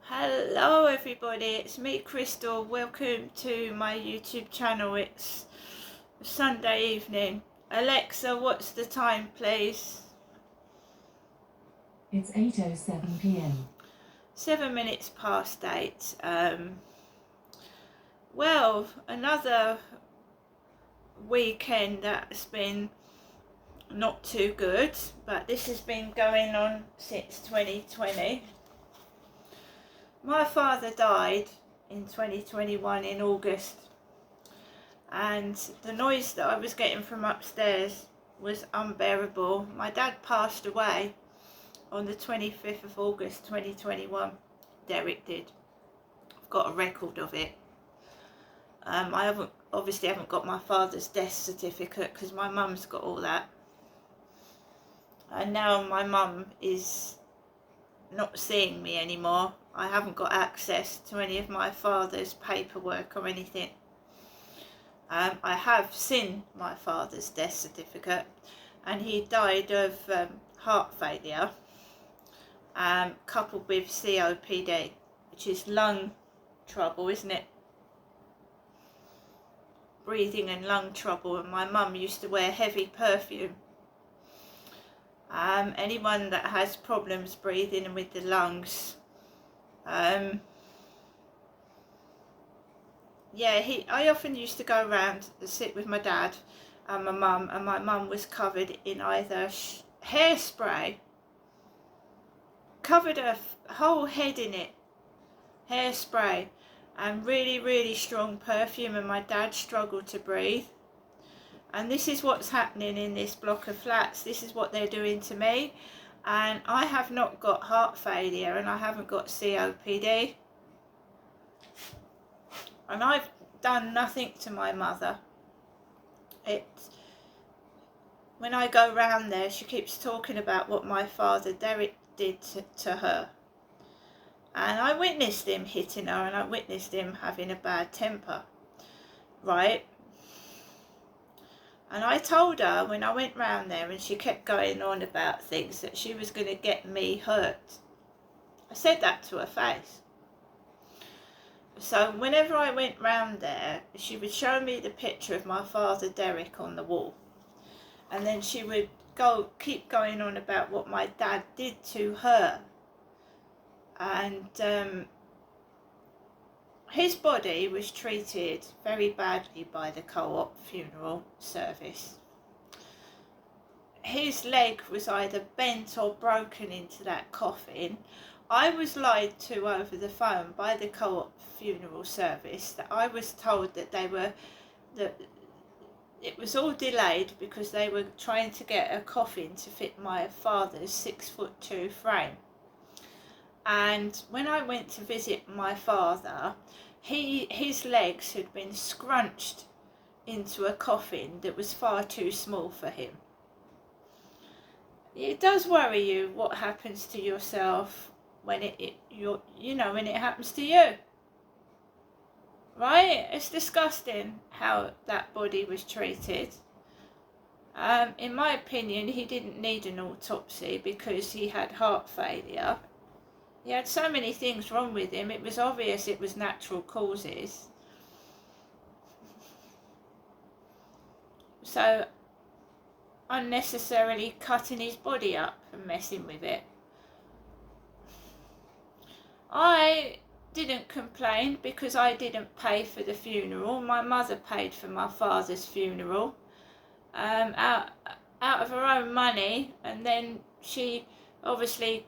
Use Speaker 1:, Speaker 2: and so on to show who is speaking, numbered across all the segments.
Speaker 1: Hello everybody, it's me Crystal. Welcome to my YouTube channel. It's Sunday evening. Alexa, what's the time please?
Speaker 2: It's 8:07 p.m.
Speaker 1: 7 minutes past 8. Well, another weekend that's been not too good, but this has been going on since 2020. My father died in 2021 in August, and the noise that I was getting from upstairs was unbearable. My dad passed away on the 25th of August 2021. Derek did. I've got a record of it. I obviously haven't got my father's death certificate because my mum's got all that, and now my mum is not seeing me anymore. I haven't got access to any of my father's paperwork or anything. I have seen my father's death certificate, and he died of heart failure coupled with COPD, which is lung trouble, isn't it? Breathing and lung trouble, and my mum used to wear heavy perfume. Anyone that has problems breathing and with the lungs, I often used to go around and sit with my dad and my mum, and my mum was covered in either hairspray, covered her whole head in it, hairspray, and really strong perfume, and my dad struggled to breathe. And this is what's happening in this block of flats. This is what they're doing to me, and I have not got heart failure and I haven't got COPD, and I've done nothing to my mother. When I go round there, she keeps talking about what my father Derek did to her, and I witnessed him hitting her, and I witnessed him having a bad temper, right? And I told her when I went round there and she kept going on about things that she was going to get me hurt. I said that to her face. So whenever I went round there, she would show me the picture of my father Derek on the wall, and then she would keep going on about what my dad did to her. And his body was treated very badly by the Co-op funeral service. His leg was either bent or broken into that coffin. I was lied to over the phone by the Co-op funeral service that I was told that it was all delayed because they were trying to get a coffin to fit my father's 6'2" frame. And when I went to visit my father, his legs had been scrunched into a coffin that was far too small for him. It does worry you what happens to yourself when when it happens to you, right? It's disgusting how that body was treated. In my opinion, he didn't need an autopsy because he had heart failure. He had so many things wrong with him, it was obvious it was natural causes. So, unnecessarily cutting his body up and messing with it. I didn't complain because I didn't pay for the funeral. My mother paid for my father's funeral out of her own money, and then she obviously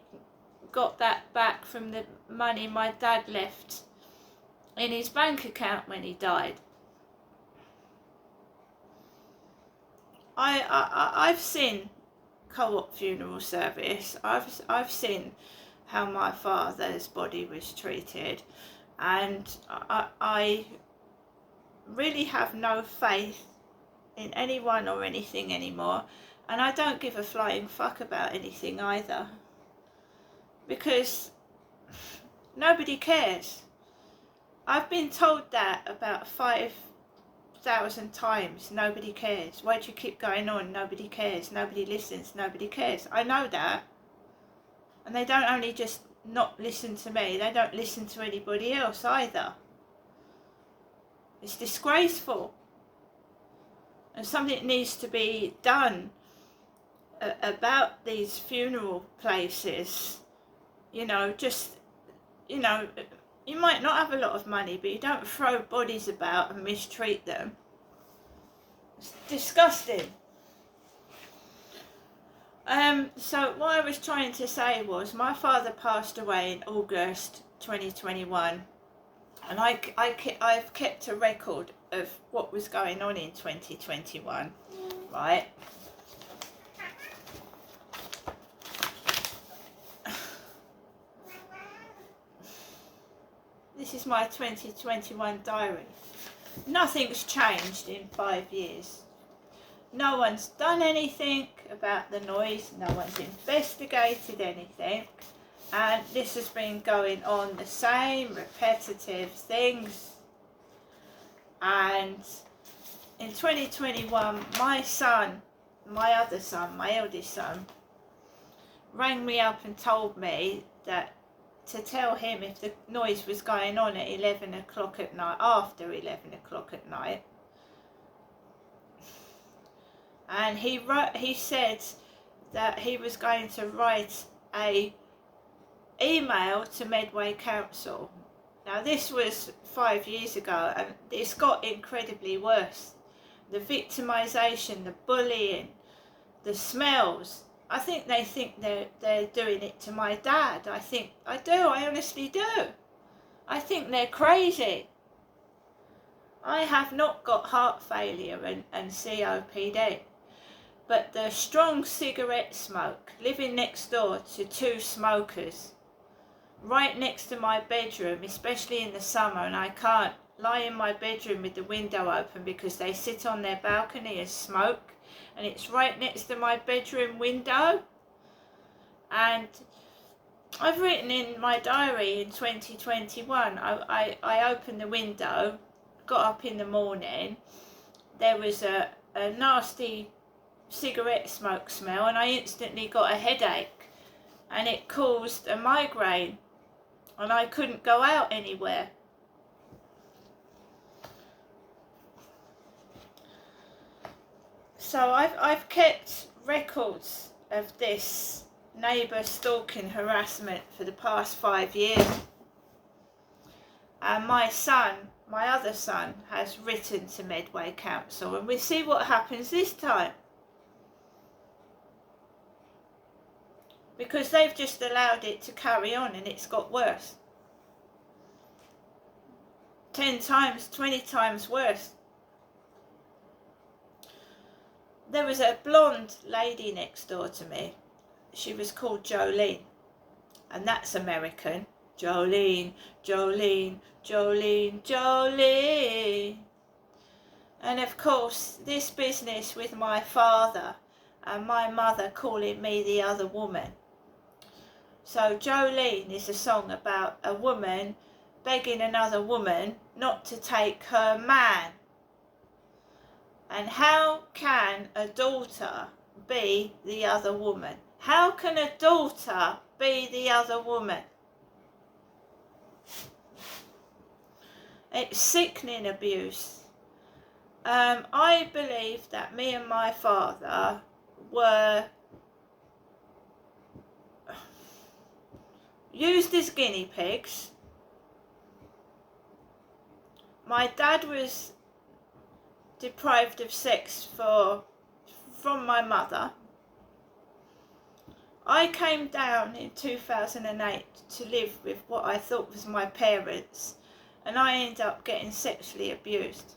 Speaker 1: got that back from the money my dad left in his bank account when he died. I've seen Co-op funeral service. I've seen how my father's body was treated, and I really have no faith in anyone or anything anymore, and I don't give a flying fuck about anything either, because nobody cares. I've been told that about 5,000 times. Nobody cares. Why do you keep going on? Nobody cares. Nobody listens. Nobody cares. I know that. And they don't only just not listen to me, they don't listen to anybody else either. It's disgraceful. And something needs to be done about these funeral places. You know, just, you know, you might not have a lot of money, but you don't throw bodies about and mistreat them. It's disgusting. So what I was trying to say was, my father passed away in August 2021, and I've kept a record of what was going on in 2021, right? This is my 2021 diary. Nothing's changed in 5 years. No one's done anything about the noise, no one's investigated anything, and this has been going on, the same repetitive things. And in 2021, my son, my other son, my eldest son, rang me up and told me that to tell him if the noise was going on at 11 o'clock at night, after 11 o'clock at night. And he said that he was going to write a email to Medway Council. Now this was 5 years ago, and it's got incredibly worse. The victimisation, the bullying, the smells. I think they think they're doing it to my dad. I honestly do. I think they're crazy. I have not got heart failure and COPD. But the strong cigarette smoke, living next door to 2 smokers, right next to my bedroom, especially in the summer, and I can't lie in my bedroom with the window open because they sit on their balcony and smoke, and it's right next to my bedroom window. And I've written in my diary in 2021, I opened the window, got up in the morning, there was a nasty cigarette smoke smell, and I instantly got a headache, and it caused a migraine, and I couldn't go out anywhere. So I've kept records of this neighbour stalking harassment for the past 5 years, and my other son has written to Medway Council, and we'll see what happens this time. Because they've just allowed it to carry on, and it's got worse. 10 times, 20 times worse. There was a blonde lady next door to me. She was called Jolene, and that's American. Jolene, Jolene, Jolene, Jolene. And of course, this business with my father and my mother calling me the other woman. So Jolene is a song about a woman begging another woman not to take her man. And how can a daughter be the other woman? How can a daughter be the other woman? It's sickening abuse. I believe that me and my father were used as guinea pigs. My dad was deprived of sex from my mother. I came down in 2008 to live with what I thought was my parents, and I ended up getting sexually abused.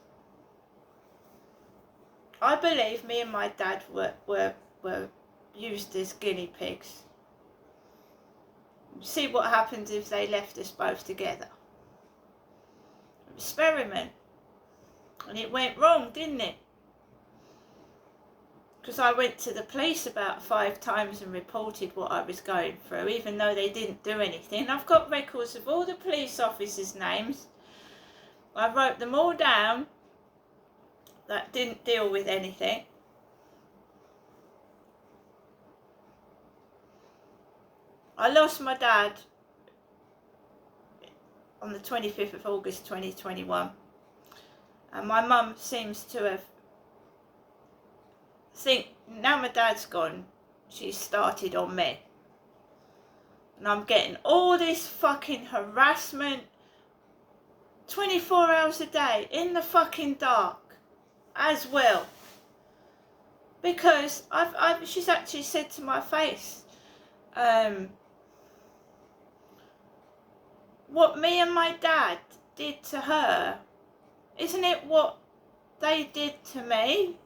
Speaker 1: I believe me and my dad were used as guinea pigs. See what happens if they left us both together. Experiment. And it went wrong, didn't it? Because I went to the police about 5 times and reported what I was going through, even though they didn't do anything. I've got records of all the police officers' names. I wrote them all down that didn't deal with anything. I lost my dad on the 25th of August 2021. And my mum seems to have now my dad's gone, she's started on me. And I'm getting all this fucking harassment 24 hours a day in the fucking dark as well. Because she's actually said to my face, what me and my dad did to her, isn't it what they did to me?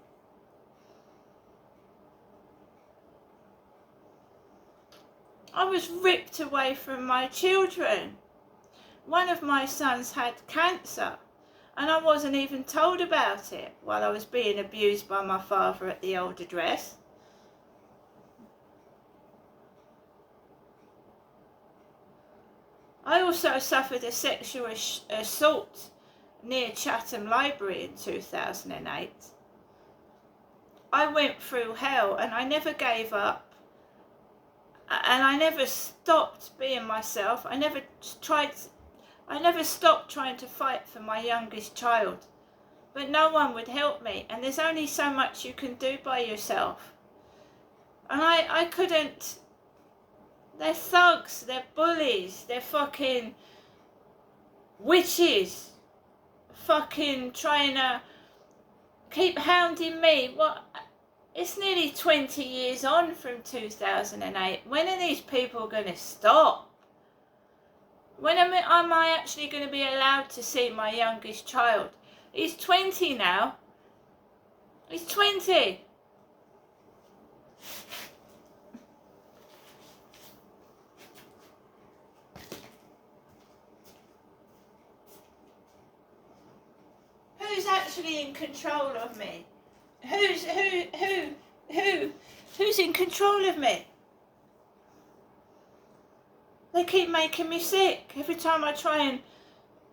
Speaker 1: I was ripped away from my children. One of my sons had cancer, and I wasn't even told about it while I was being abused by my father at the old address. I also suffered a sexual assault near Chatham Library in 2008. I went through hell and I never gave up. And I never stopped being myself. I never stopped trying to fight for my youngest child. But no one would help me. And there's only so much you can do by yourself. And I couldn't. They're thugs, they're bullies, they're fucking witches. Fucking trying to keep hounding me. What? It's nearly 20 years on from 2008. When are these people going to stop? When am I actually going to be allowed to see my youngest child? He's 20 now. He's 20. Who's actually in control of me? Who's in control of me? They keep making me sick. Every time I try and...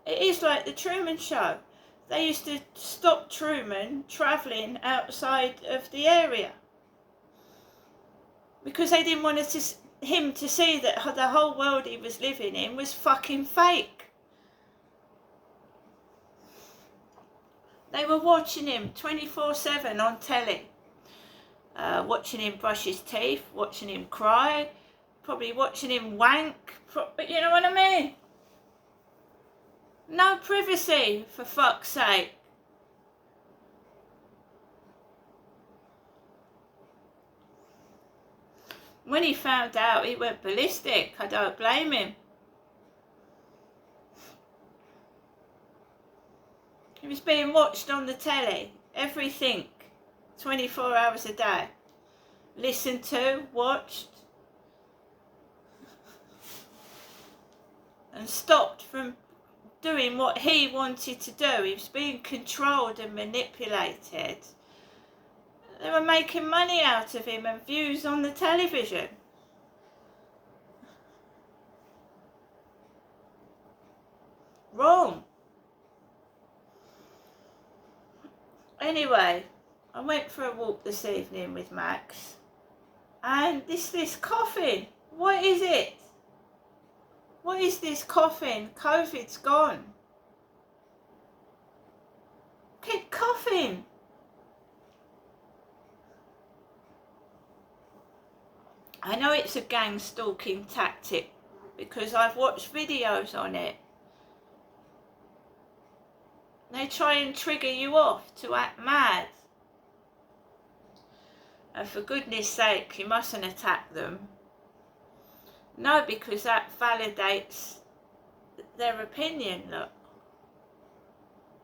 Speaker 1: It is like the Truman Show. They used to stop Truman travelling outside of the area. Because they didn't want him to see that the whole world he was living in was fucking fake. They were watching him 24/7 on telly. Watching him brush his teeth, watching him cry, probably watching him wank. But you know what I mean? No privacy, for fuck's sake. When he found out, he went ballistic. I don't blame him. He was being watched on the telly, everything, 24 hours a day. Listened to, watched, and stopped from doing what he wanted to do. He was being controlled and manipulated. They were making money out of him and views on the television. Wrong. Anyway, I went for a walk this evening with Max, and this coughing, what is it? What is this coughing? COVID's gone. Keep coughing. I know it's a gang stalking tactic because I've watched videos on it. They try and trigger you off to act mad. And for goodness sake, you mustn't attack them. No, because that validates their opinion, look.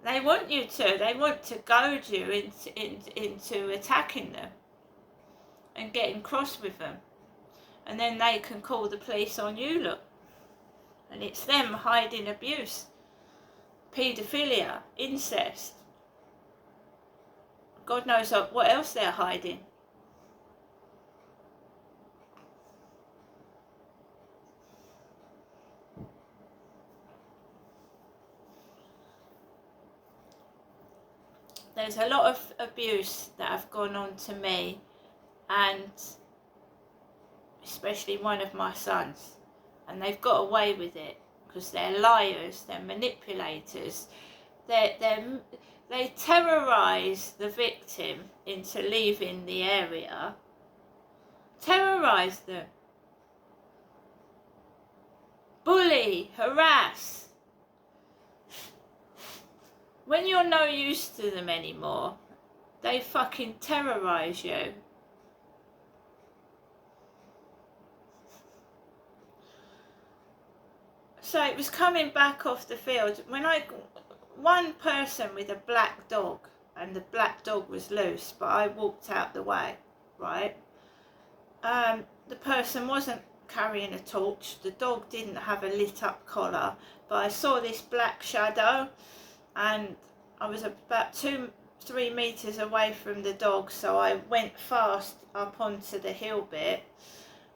Speaker 1: They want you to. They want to goad you into attacking them and getting cross with them. And then they can call the police on you, look. And it's them hiding abuse. Paedophilia, incest. God knows what else they're hiding. There's a lot of abuse that have gone on to me, and especially one of my sons, and they've got away with it because they're liars, they're manipulators, they terrorise the victim into leaving the area. Terrorise them. Bully, harass. When you're no use to them anymore, they fucking terrorise you. So it was coming back off the field when one person with a black dog, and the black dog was loose, but I walked out the way, right? The person wasn't carrying a torch, the dog didn't have a lit up collar, but I saw this black shadow, and I was about 2-3 meters away from the dog, so I went fast up onto the hill bit,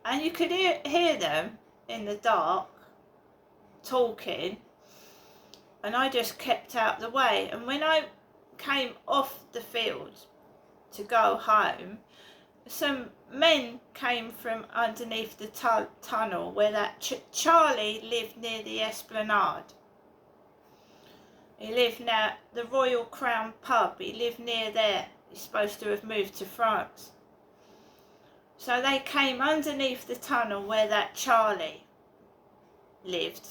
Speaker 1: and you could hear them in the dark talking, and I just kept out the way. And when I came off the field to go home, some men came from underneath the tunnel where that Charlie lived, near the Esplanade. He lived near the Royal Crown pub, he lived near there. He's supposed to have moved to France. So they came underneath the tunnel where that Charlie lived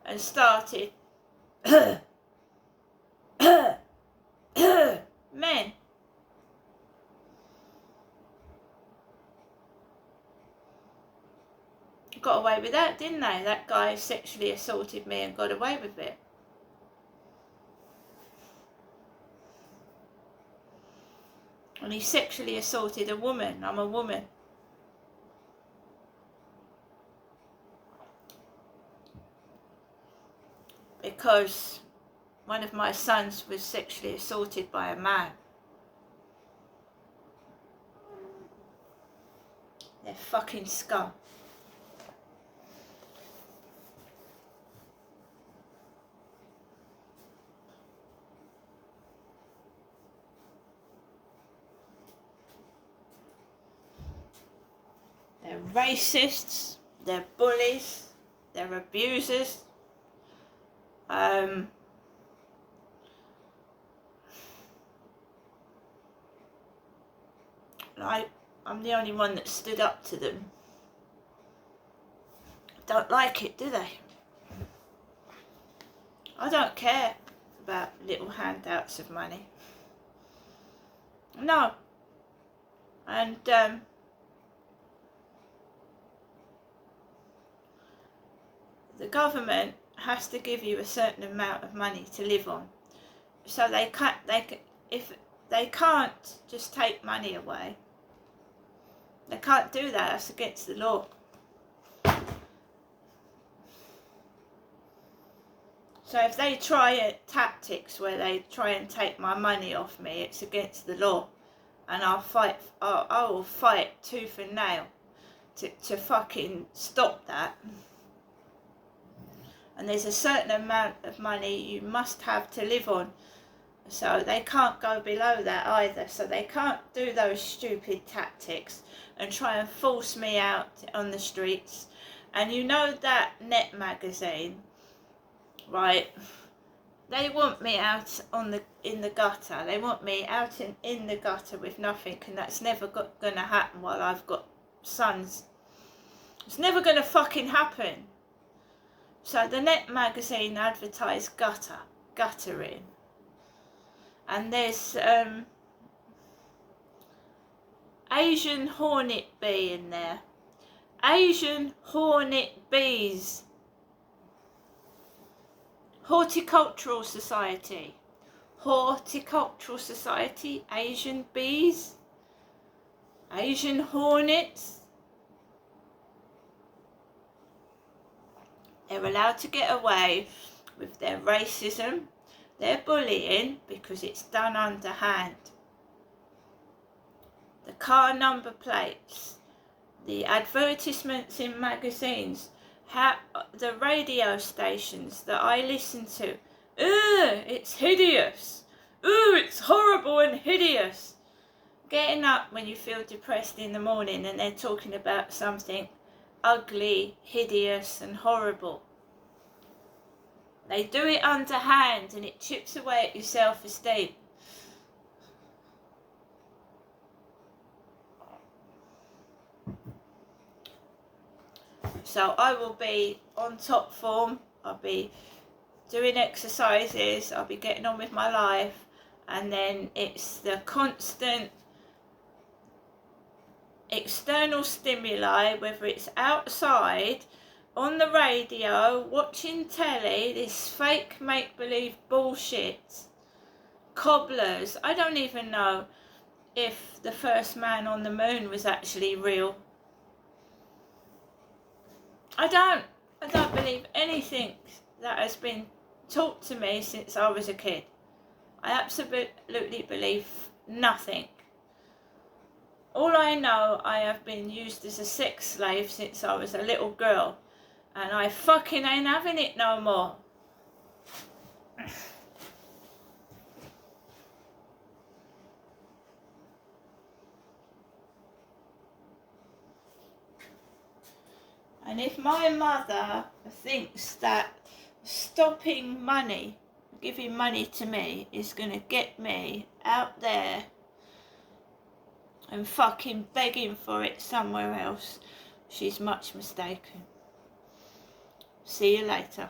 Speaker 1: and started men. Got away with that, didn't they? That guy sexually assaulted me and got away with it. And he sexually assaulted a woman. I'm a woman. Because one of my sons was sexually assaulted by a man. They're fucking scum. They're racists, they're bullies, they're abusers. I'm the only one that stood up to them. Don't like it, do they? I don't care about little handouts of money. No. And the government has to give you a certain amount of money to live on. So if they can't just take money away. They can't do that, that's against the law. So if they try tactics where they try and take my money off me, it's against the law. And I will fight tooth and nail to fucking stop that. And there's a certain amount of money you must have to live on. So they can't go below that either. So they can't do those stupid tactics and try and force me out on the streets. And you know that Net magazine, right? They want me out in the gutter. They want me out in the gutter with nothing, and that's never going to happen while I've got sons. It's never going to fucking happen. So the Net magazine advertised guttering. And there's Asian hornet bee in there. Asian hornet bees. Horticultural Society. Horticultural Society. Asian bees. Asian hornets. They're allowed to get away with their racism, their bullying, because it's done underhand. The car number plates, the advertisements in magazines, the radio stations that I listen to. Ugh, it's hideous. Ooh, it's horrible and hideous. Getting up when you feel depressed in the morning and they're talking about something ugly, hideous and horrible. They do it underhand and it chips away at your self-esteem. So I will be on top form, I'll be doing exercises, I'll be getting on with my life, and then it's the constant external stimuli, whether it's outside, on the radio, watching telly, this fake make-believe bullshit, cobblers. I don't even know if the first man on the moon was actually real. I don't believe anything that has been taught to me since I was a kid. I absolutely believe nothing. All I know, I have been used as a sex slave since I was a little girl, and I fucking ain't having it no more. And if my mother thinks that stopping money, giving money to me, is going to get me out there and fucking begging for it somewhere else, she's much mistaken. See you later.